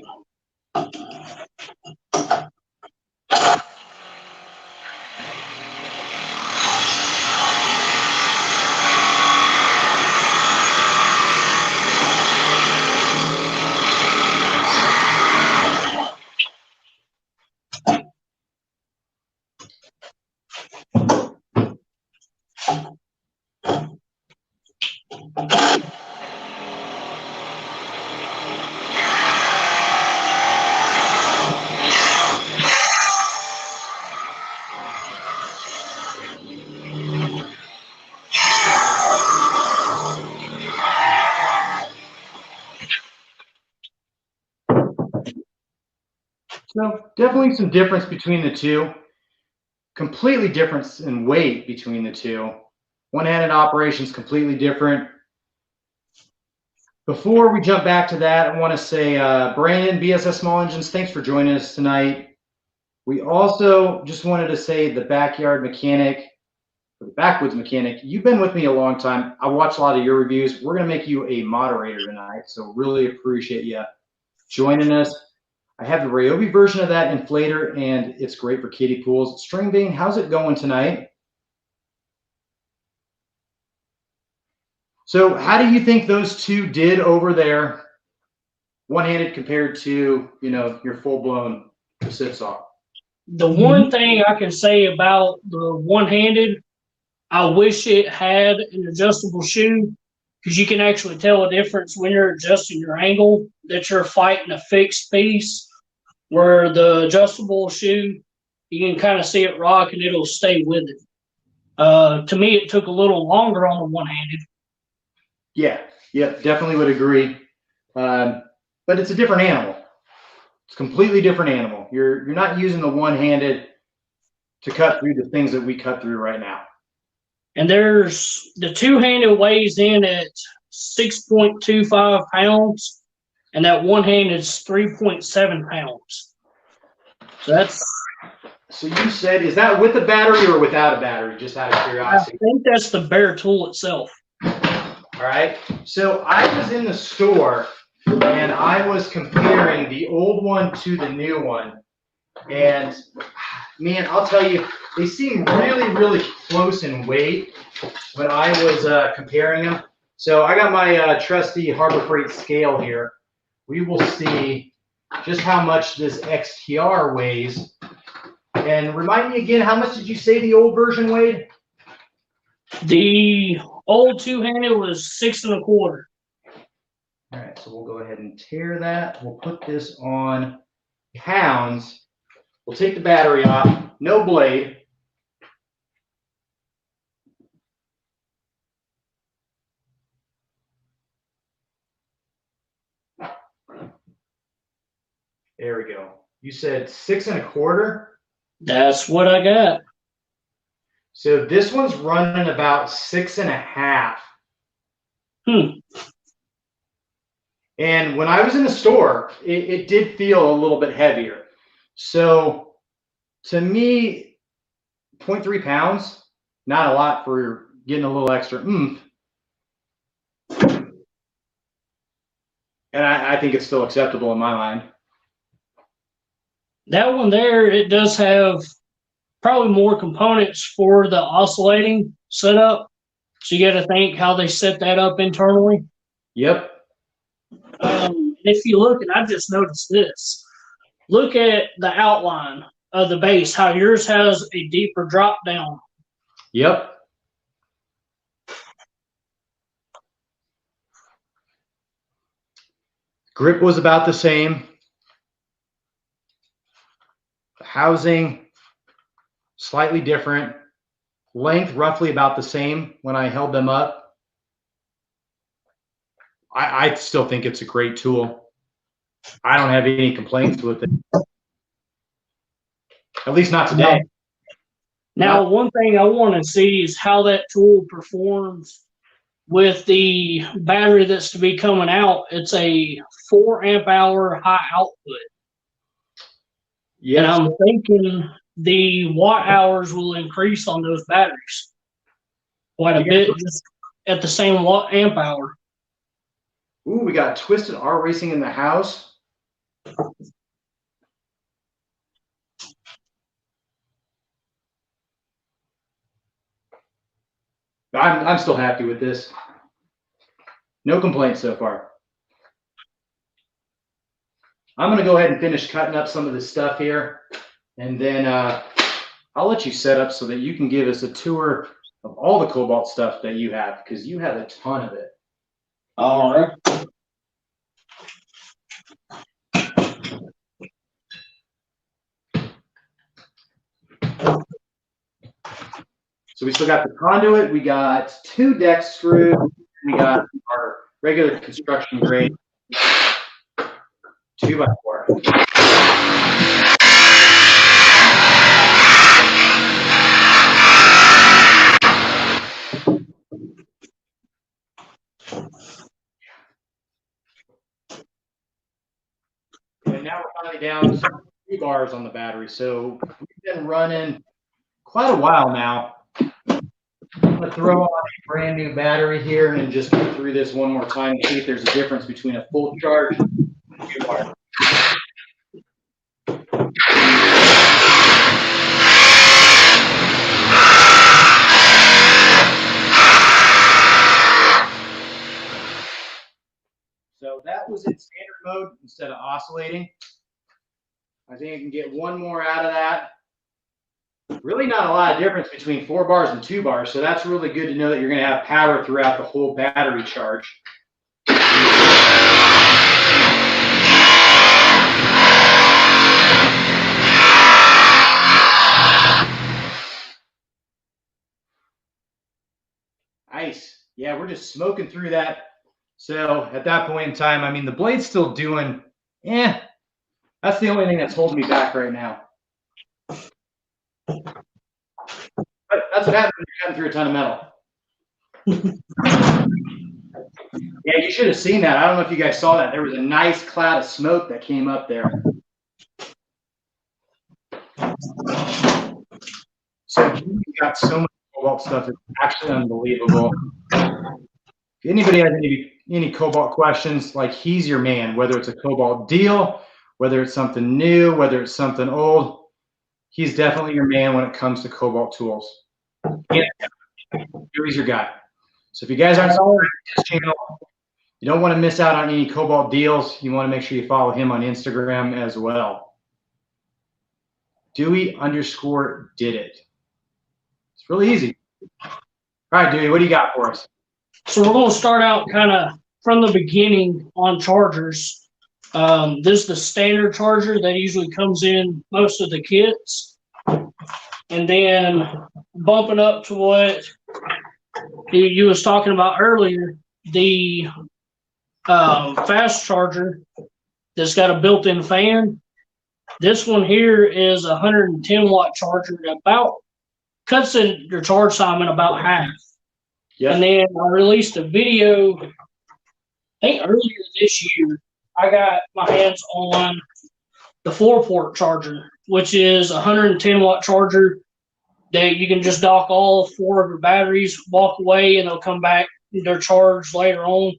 So definitely some difference between the two. Completely difference in weight between the two. One-handed operations completely different. Before we jump back to that, I want to say, Brandon, BSS Small Engines, thanks for joining us tonight. We also just wanted to say the backyard mechanic, or the backwoods mechanic, you've been with me a long time. I watched a lot of your reviews. We're going to make you a moderator tonight, so really appreciate you joining us. I have the Ryobi version of that inflator, and it's great for kiddie pools. String Bean, how's it going tonight? So how do you think those two did over there, one-handed compared to, you know, your full-blown recip saw? The one thing I can say about the one-handed, I wish it had an adjustable shoe, because you can actually tell a difference when you're adjusting your angle, that you're fighting a fixed piece, where the adjustable shoe, you can kind of see it rock and it'll stay with it. To me, it took a little longer on the one-handed. Yeah, definitely would agree. But it's a different animal. It's a completely different animal. You're not using the one-handed to cut through the things that we cut through right now. And there's the two-handed weighs in at 6.25 pounds, and that one-handed is 3.7 pounds. So that's. So you said, is that with a battery or without a battery? Just out of curiosity. I think that's the bare tool itself. All right. So I was in the store and I was comparing the old one to the new one. And man, I'll tell you, they seem really, really close in weight when I was comparing them. So I got my trusty Harbor Freight scale here. We will see just how much this XTR weighs. And remind me again, how much did you say the old version weighed? The old two-handed was 6 1/4. All right, so we'll go ahead and tear that. We'll put this on pounds. We'll take the battery off, no blade. There we go. You said 6 1/4? That's what I got. So this one's running about 6 1/2. And when I was in the store, it did feel a little bit heavier. So to me, 0.3 pounds, not a lot for getting a little extra oomph. And I think it's still acceptable in my mind. That one there, it does have probably more components for the oscillating setup. So you got to think how they set that up internally. Yep. If you look, and I just noticed this, look at the outline of the base, how yours has a deeper drop down. Yep. Grip was about the same. The housing, slightly different. length roughly about the same when I held them up. I still think it's a great tool. I don't have any complaints with it. At least not today. Now, one thing I want to see is how that tool performs with the battery that's to be coming out. It's a 4 amp hour high output. Yes. And I'm thinking the watt hours will increase on those batteries quite a bit just at the same watt amp hour. Ooh, we got Twisted R Racing in the house. I'm still happy with this. No complaints so far. I'm going to go ahead and finish cutting up some of this stuff here, and then I'll let you set up so that you can give us a tour of all the Cobalt stuff that you have, because you have a ton of it. All right. So we still got the conduit, we got 2 deck screws, we got our regular construction grade 2x4. And now we're finally down to 2 bars on the battery. So we've been running quite a while now. I'm going to throw on a brand new battery here and just go through this one more time and see if there's a difference between a full charge and 2 bars. So that was in standard mode instead of oscillating. I think I can get one more out of that. Really not a lot of difference between 4 bars and 2 bars, so that's really good to know that you're going to have power throughout the whole battery charge. Nice. Yeah, we're just smoking through that. So at that point in time, I mean, the blade's still doing, that's the only thing that's holding me back right now. But that's what happens when you're cutting through a ton of metal. Yeah, you should have seen that. I don't know if you guys saw that. There was a nice cloud of smoke that came up there. So we've got so much Cobalt stuff. It's actually unbelievable. If anybody has any Cobalt questions, like, he's your man, whether it's a Cobalt deal, whether it's something new, whether it's something old, he's definitely your man when it comes to Cobalt tools. Yeah, he's your guy. So if you guys aren't subscribed to this channel, you don't want to miss out on any Cobalt deals. You want to make sure you follow him on Instagram as well. Dewey_did it. It's really easy. All right, Dewey, what do you got for us? So we're going to start out kind of from the beginning on chargers. This is the standard charger that usually comes in most of the kits. And then bumping up to what you was talking about earlier, the fast charger that's got a built-in fan. This one here is a 110 watt charger that about cuts in your charge time in about half. Yep. And then I released a video, I think earlier this year. I got my hands on the 4-port charger, which is a 110 watt charger that you can just dock all 4 of your batteries, walk away, and they'll come back. They're charged later on,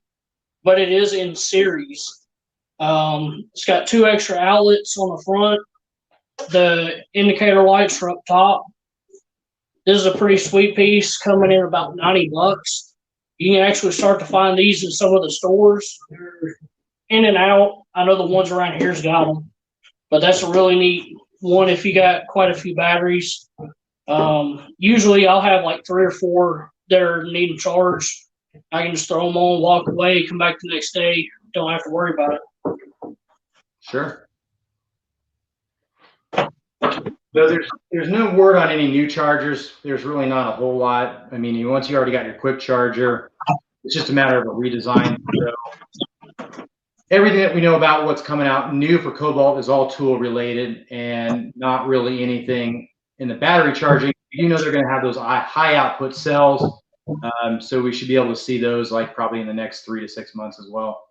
but it is in series. It's got 2 extra outlets on the front. The indicator lights are up top. This is a pretty sweet piece, coming in about $90. You can actually start to find these in some of the stores. They're in and out. I know the ones around here's got them, but that's a really neat one if you got quite a few batteries. Usually I'll have like 3 or 4 that are needing charged. I can just throw them on, walk away, come back the next day. Don't have to worry about it. Sure. So there's no word on any new chargers. There's really not a whole lot. I mean, once you already got your quick charger, it's just a matter of a redesign. So everything that we know about what's coming out new for Cobalt is all tool related and not really anything in the battery charging. You know, they're going to have those high output cells. So we should be able to see those like probably in the next 3 to 6 months as well.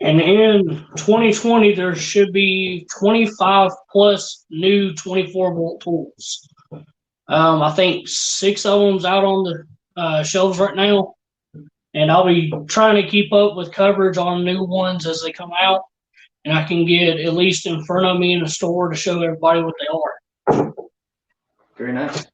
And in 2020, there should be 25 plus new 24-volt tools. I think 6 of them's out on the shelves right now. And I'll be trying to keep up with coverage on new ones as they come out. And I can get at least in front of me in the store to show everybody what they are. Very nice.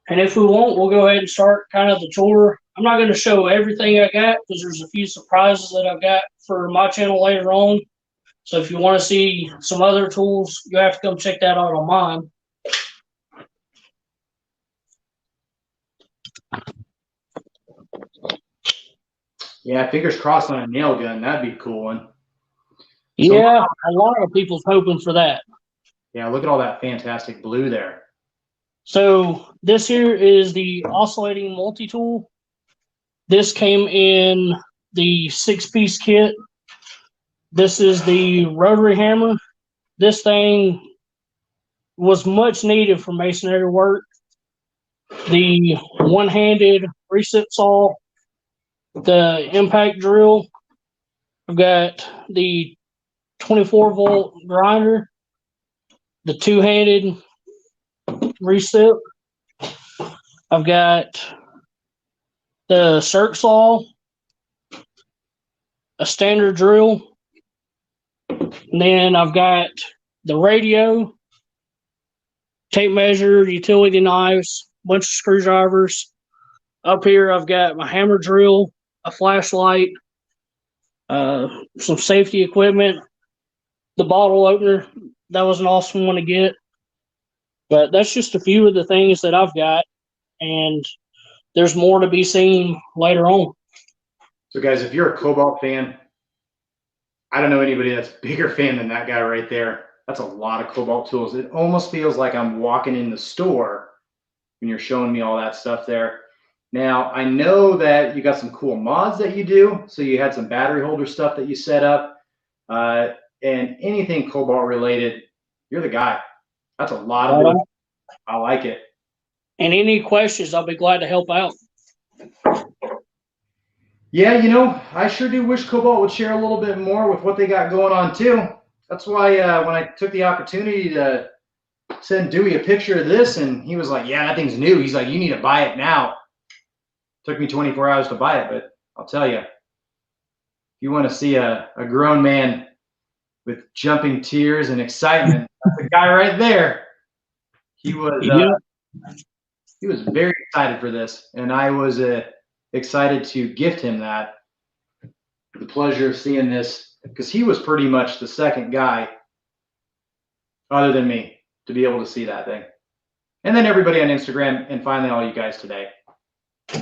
And if we want, we'll go ahead and start kind of the tour. I'm not going to show everything I got because there's a few surprises that I've got for my channel later on. So if you want to see some other tools, you have to come check that out on mine. Yeah, fingers crossed on a nail gun. That'd be a cool one. Yeah, a lot of people's hoping for that. Yeah, look at all that fantastic blue there. So this here is the oscillating multi-tool. This came in the 6-piece kit. This is the rotary hammer. This thing was much needed for masonry work. The one-handed recip saw, the impact drill. I've got the 24-volt grinder, the two-handed recip. I've got the circ saw, a standard drill, and then I've got the radio, tape measure, utility knives, bunch of screwdrivers. Up here, I've got my hammer drill, a flashlight, some safety equipment, the bottle opener. That was an awesome one to get. But that's just a few of the things that I've got, and there's more to be seen later on. So, guys, if you're a Cobalt fan, I don't know anybody that's a bigger fan than that guy right there. That's a lot of Cobalt tools. It almost feels like I'm walking in the store when you're showing me all that stuff there. Now, I know that you got some cool mods that you do. So you had some battery holder stuff that you set up. And anything Cobalt related, you're the guy. That's a lot of work. I like it. And any questions, I'll be glad to help out. Yeah, you know, I sure do wish Cobalt would share a little bit more with what they got going on too. That's why when I took the opportunity to send Dewey a picture of this, and he was like, yeah, that thing's new. He's like, you need to buy it now. Took me 24 hours to buy it, but I'll tell you, if you want to see a grown man with jumping tears and excitement, that's the guy right there. He was very excited for this, and I was excited to gift him that. The pleasure of seeing this, because he was pretty much the second guy other than me to be able to see that thing. And then everybody on Instagram, and finally all you guys today.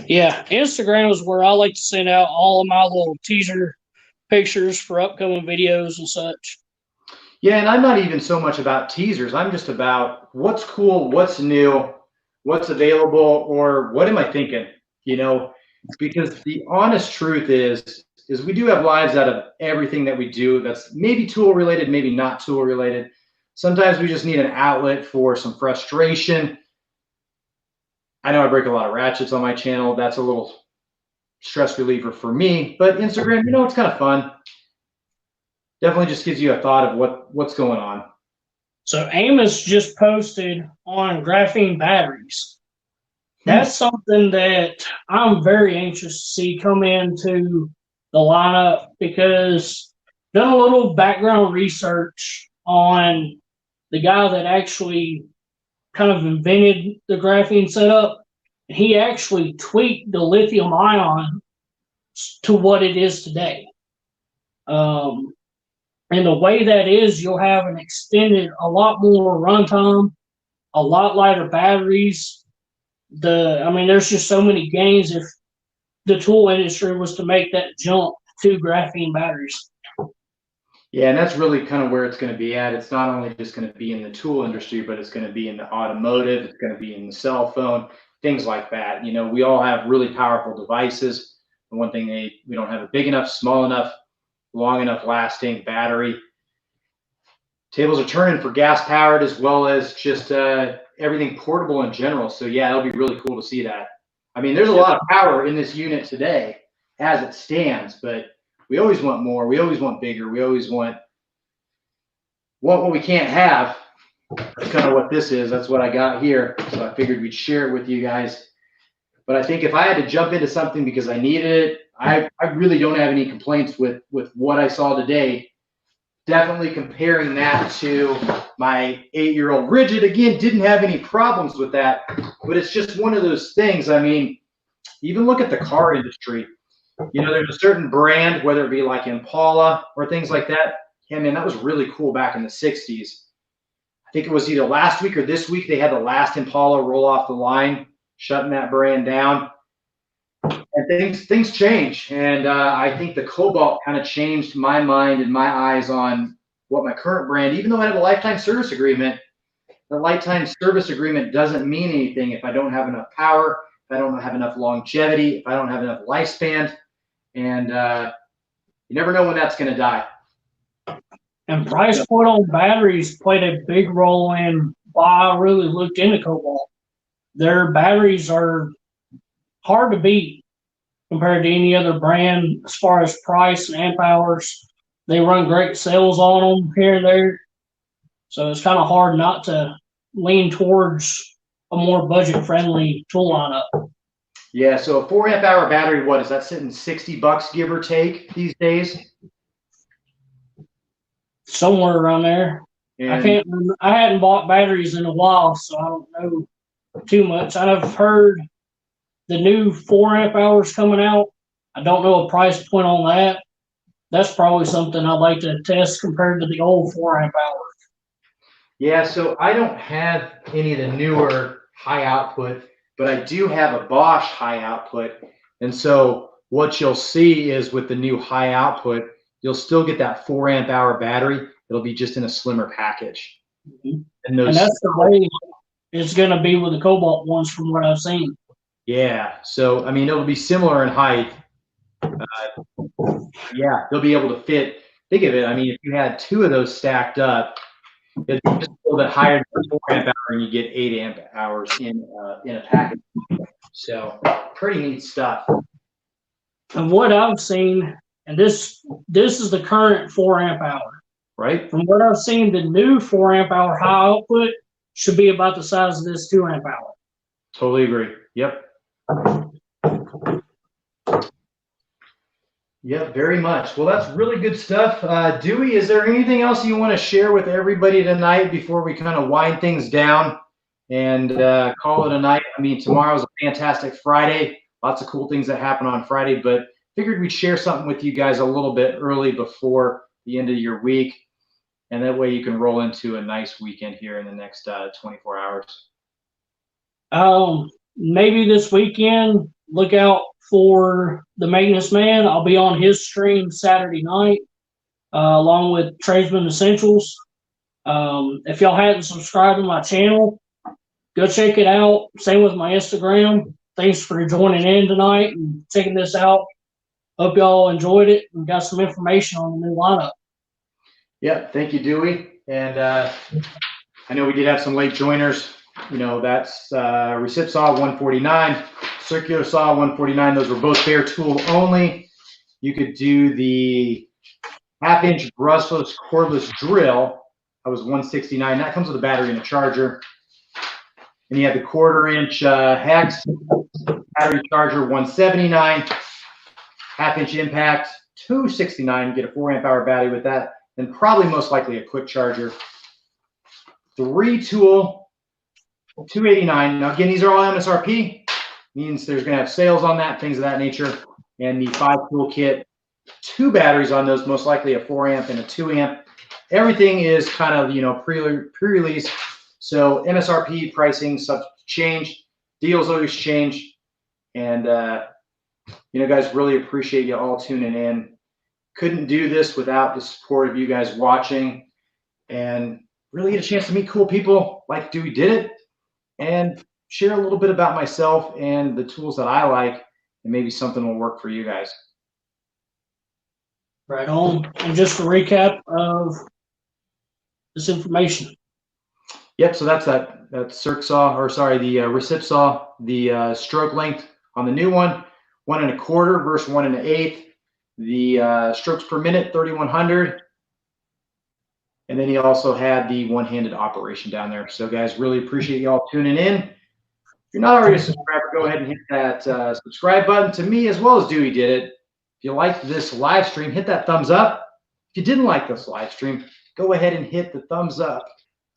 Yeah, Instagram is where I like to send out all of my little teaser pictures for upcoming videos and such. Yeah, and I'm not even so much about teasers. I'm just about what's cool, what's new, what's available, or what am I thinking, you know? Because the honest truth is we do have lives out of everything that we do that's maybe tool related, maybe not tool related. Sometimes we just need an outlet for some frustration. I know I break a lot of ratchets on my channel. That's a little stress reliever for me. But Instagram, you know, it's kind of fun. Definitely just gives you a thought of what's going on. So Amos just posted on graphene batteries. That's something that I'm very anxious to see come into the lineup, because I've done a little background research on the guy that actually kind of invented the graphene setup. He actually tweaked the lithium ion to what it is today. And the way that is, you'll have an extended, a lot more runtime, a lot lighter batteries. I mean, there's just so many gains if the tool industry was to make that jump to graphene batteries. Yeah, and that's really kind of where it's going to be at. It's not only just going to be in the tool industry, but it's going to be in the automotive, it's going to be in the cell phone, things like that. You know, we all have really powerful devices. The one thing we don't have a big enough, small enough, long enough lasting battery. Tables are turning for gas powered as well as just everything portable in general. So yeah, it'll be really cool to see that. I mean, there's a lot of power in this unit today as it stands, but we always want more. We always want bigger. We always want what we can't have. That's kind of what this is. That's what I got here. So I figured we'd share it with you guys. But I think if I had to jump into something because I needed it, I really don't have any complaints with what I saw today. Definitely comparing that to my 8-year-old Rigid. Again, didn't have any problems with that, but it's just one of those things. I mean, even look at the car industry. You know, there's a certain brand, whether it be like Impala or things like that. Yeah, man, that was really cool back in the 60s. I think it was either last week or this week they had the last Impala roll off the line, shutting that brand down. And things change, and I think the Cobalt kind of changed my mind and my eyes on what my current brand. Even though I have a lifetime service agreement, the lifetime service agreement doesn't mean anything if I don't have enough power, if I don't have enough longevity, if I don't have enough lifespan, and you never know when that's going to die. And price point on batteries played a big role in why I really looked into Cobalt. Their batteries are hard to beat compared to any other brand as far as price and amp hours. They run great sales on them here and there. So it's kind of hard not to lean towards a more budget-friendly tool lineup. Yeah, so a 4 amp hour battery, what is that sitting $60 give or take these days? Somewhere around there. And I hadn't bought batteries in a while, so I don't know too much. I've heard the new 4 amp hours coming out. I don't know a price point on that. That's probably something I'd like to test compared to the old 4 amp hours. Yeah, so I don't have any of the newer high output, but I do have a Bosch high output. And so what you'll see is with the new high output, you'll still get that 4 amp hour battery. It'll be just in a slimmer package. Mm-hmm. And that's the way it's going to be with the Cobalt ones from what I've seen. Yeah, so I mean, it'll be similar in height. Yeah, they'll be able to fit. Think of it. I mean, if you had 2 of those stacked up, it's just a little bit higher than 4 amp hour, and you get 8 amp hours in a package. So pretty neat stuff. And what I've seen, and this is the current 4 amp hour. Right. From what I've seen, the new 4 amp hour high output should be about the size of this 2 amp hour. Totally agree. Yep. Yeah, very much. Well, that's really good stuff. Dewey, is there anything else you want to share with everybody tonight before we kind of wind things down and call it a night? I mean, tomorrow's a fantastic Friday. Lots of cool things that happen on Friday, but figured we'd share something with you guys a little bit early before the end of your week. And that way you can roll into a nice weekend here in the next 24 hours. Maybe this weekend, look out for the Maintenance Man. I'll be on his stream Saturday night, along with Tradesman Essentials. If y'all hadn't subscribed to my channel, go check it out. Same with my Instagram. Thanks for joining in tonight and checking this out. Hope y'all enjoyed it and got some information on the new lineup. Yeah, thank you, Dewey. And I know we did have some late joiners. You know, that's Recip Saw 149, Circular Saw 149. Those were both bare tool only. You could do the 1/2-inch brushless cordless drill. That was 169. That comes with a battery and a charger. And you have the 1/4-inch hex battery charger 179, 1/2-inch impact 269. You get a 4 amp hour battery with that, and probably most likely a quick charger. 3 tool 289. Now again, these are all MSRP, means there's going to have sales on that, things of that nature. And the 5 tool kit, 2 batteries on those, most likely a 4 amp and a 2 amp. Everything is kind of, you know, pre-release. So MSRP pricing change, deals always change. And you know, guys, really appreciate you all tuning in. couldn't do this without the support of you guys watching and really get a chance to meet cool people like Dewey did it and share a little bit about myself and the tools that I like, and maybe something will work for you guys. Right on. And just a recap of this information. Yep, so that's that circ saw, or sorry, the recip saw, the stroke length on the new one, 1 1/4 versus 1 1/8. The strokes per minute, 3,100. And then he also had the one-handed operation down there. So guys, really appreciate y'all tuning in. If you're not already a subscriber, go ahead and hit that subscribe button. To me, as well as Dewey did it. If you liked this live stream, hit that thumbs up. If you didn't like this live stream, go ahead and hit the thumbs up.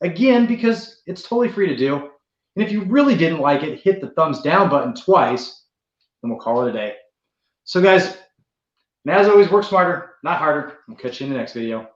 Again, because it's totally free to do. And if you really didn't like it, hit the thumbs down button twice, and we'll call it a day. So guys, and as always, work smarter, not harder. We'll catch you in the next video.